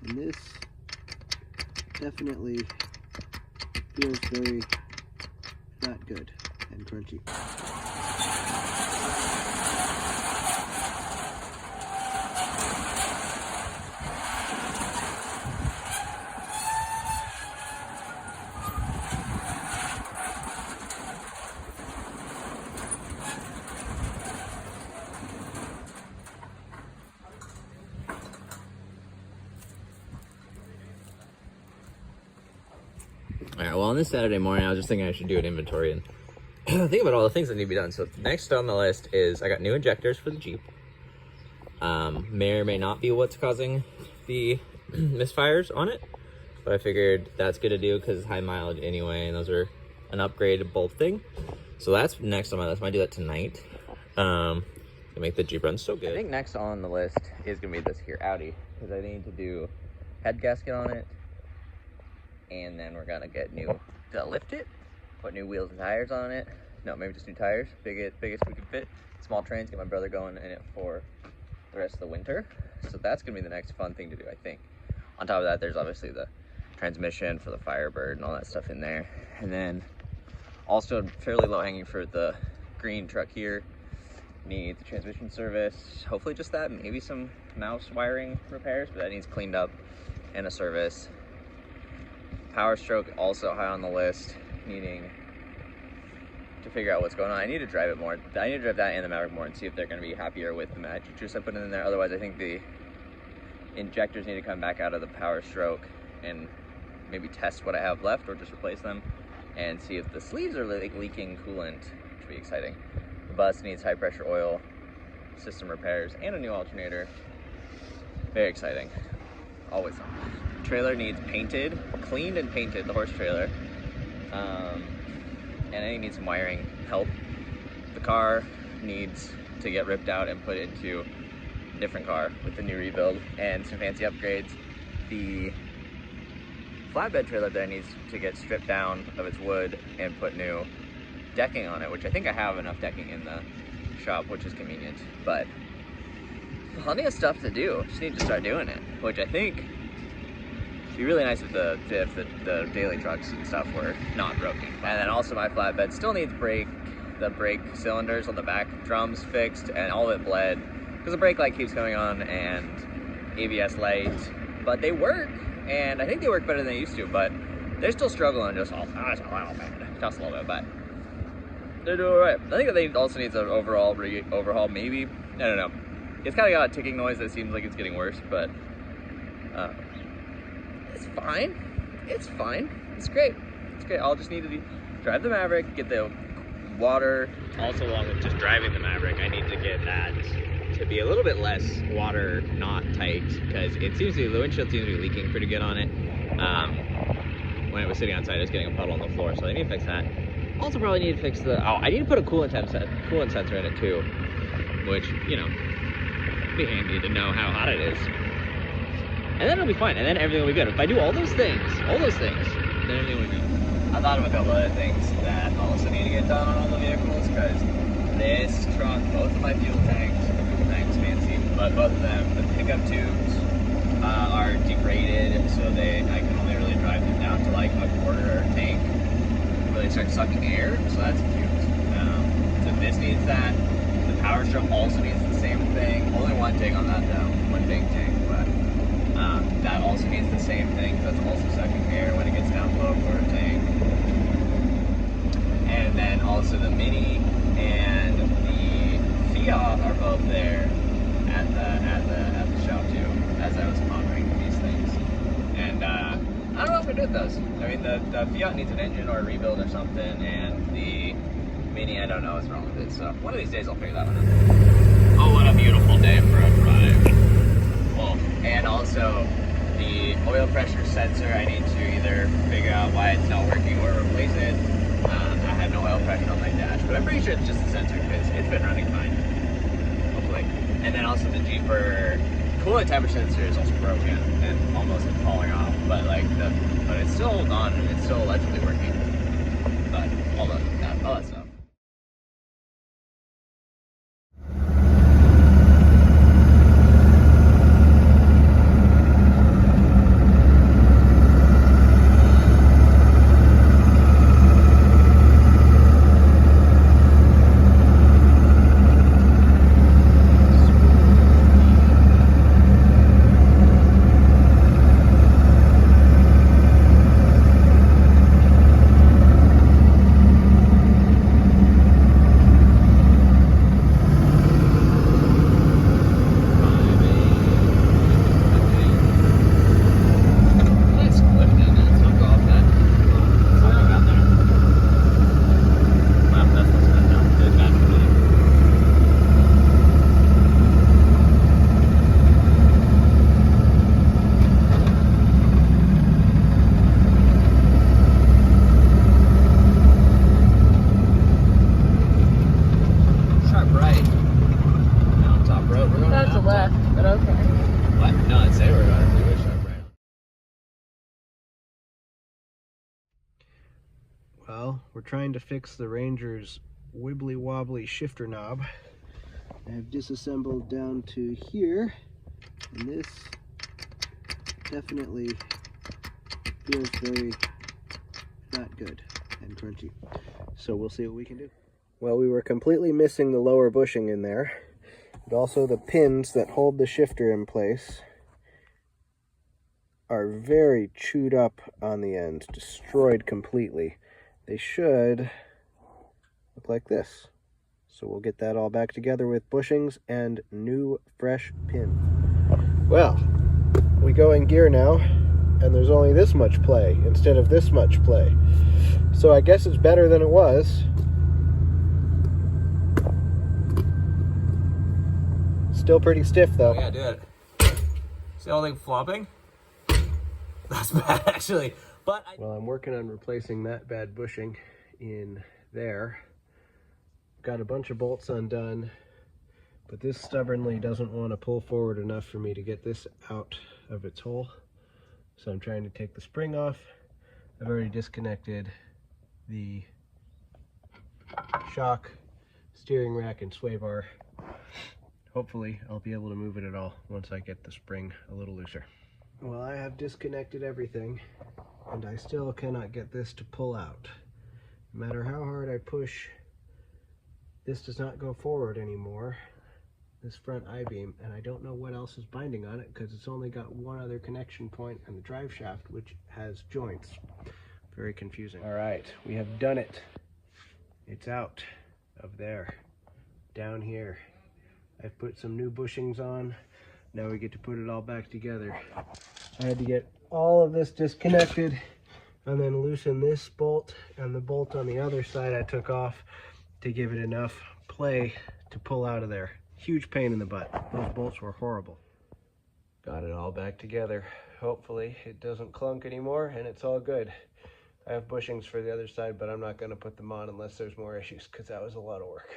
And this definitely feels very not good and crunchy. Alright, well, on this Saturday morning, I was just thinking I should do an inventory and think about all the things that need to be done. So next on the list is I got new injectors for the Jeep. May or may not be what's causing the misfires on it, but I figured that's good to do because it's high mileage anyway, and those are an upgraded bolt thing. So that's next on my list. I might do that tonight to make the Jeep run so good. I think next on the list is going to be this here Audi, because I need to do head gasket on it, and then we're gonna get lift it, put new wheels and tires on it. No, maybe just new tires, biggest we can fit. Small trains, get my brother going in it for the rest of the winter. So that's gonna be the next fun thing to do, I think. On top of that, there's obviously the transmission for the Firebird and all that stuff in there. And then also fairly low hanging fruit, the green truck here needs a transmission service. Hopefully just that, maybe some mouse wiring repairs, but that needs cleaned up and a service. Power stroke also high on the list, needing to figure out what's going on. I need to drive it more. I need to drive that and the Maverick more and see if they're going to be happier with the magic juice I put in there. Otherwise, I think the injectors need to come back out of the power stroke and maybe test what I have left or just replace them and see if the sleeves are leaking coolant, which would be exciting. The bus needs high pressure oil, system repairs, and a new alternator. Very exciting. Always on. Trailer needs painted, cleaned and painted, the horse trailer. And I need some wiring help. The car needs to get ripped out and put into a different car with the new rebuild and some fancy upgrades. The flatbed trailer there needs to get stripped down of its wood and put new decking on it, which I think I have enough decking in the shop, which is convenient, but plenty of stuff to do. Just need to start doing it, which I think it'd be really nice if the daily trucks and stuff were not broken. And then also my flatbed still needs the brake cylinders on the back drums fixed, and all of it bled because the brake light keeps coming on and ABS light, but they work, and I think they work better than they used to, but they're still struggling just a little bit, but they're doing all right. I think that they also needs an overhaul, maybe. I don't know. It's kind of got a ticking noise that seems like it's getting worse, but it's fine. It's fine. It's great. It's great. I'll just need to drive the Maverick, get the water. Also, along with just driving the Maverick, I need to get that to be a little bit less water not tight, because it seems to be, the windshield seems to be leaking pretty good on it. When it was sitting outside, I was getting a puddle on the floor, so I need to fix that. Also, probably need to fix I need to put a coolant sensor in it too, which, you know, be handy to know how hot it is. And then it'll be fine, and then everything will be good. If I do all those things, then everything will be good. I thought of a couple other things that also need to get done on all the vehicles, because this truck, both of my fuel tanks fancy, but both of them, the pickup tubes are degraded, so I can only really drive them down to like a quarter tank where they start sucking air, so that's cute. So this needs that. The power stroke also needs the same thing. Only one tank on that though, one big tank, but that also needs the same thing, because that's also sucking air when it gets down below a quarter tank. And then also the Mini and the Fiat are both there at the shop too, as I was pondering these things. And I don't know if I did those. I mean, the Fiat needs an engine or a rebuild or something, and the Mini, I don't know what's wrong with it. So one of these days I'll figure that one out. Oh, what a beautiful day for a drive. Well, and also the oil pressure sensor, I need to either figure out why it's not working or replace it. I have no oil pressure on my dash, but I'm pretty sure it's just the sensor because it's been running fine, hopefully. And then also the Jeeper coolant temperature sensor is also broken and almost falling off, but it's still holding on and it's still allegedly working. But all that stuff. Well, we're trying to fix the Ranger's wibbly wobbly shifter knob. I have disassembled down to here, and this definitely feels very not good and crunchy. So we'll see what we can do. Well, we were completely missing the lower bushing in there, but also the pins that hold the shifter in place are very chewed up on the end, destroyed completely. They should look like this. So we'll get that all back together with bushings and new fresh pins. Well, we go in gear now, and there's only this much play instead of this much play. So I guess it's better than it was. Still pretty stiff though. Oh, yeah, do it. See the whole thing flopping? That's bad, actually. But well, I'm working on replacing that bad bushing in there. Got a bunch of bolts undone, but this stubbornly doesn't want to pull forward enough for me to get this out of its hole. So I'm trying to take the spring off. I've already disconnected the shock, steering rack, and sway bar. Hopefully I'll be able to move it at all once I get the spring a little looser. Well, I have disconnected everything, and I still cannot get this to pull out. No matter how hard I push, this does not go forward anymore, this front I-beam, and I don't know what else is binding on it because it's only got one other connection point and the drive shaft, which has joints. Very confusing. All right, we have done it. It's out of there, down here. I've put some new bushings on. Now we get to put it all back together. I had to get all of this disconnected and then loosen this bolt and the bolt on the other side I took off to give it enough play to pull out of there. Huge pain in the butt. Those bolts were horrible. Got it all back together. Hopefully it doesn't clunk anymore and it's all good. I have bushings for the other side, but I'm not going to put them on unless there's more issues because that was a lot of work.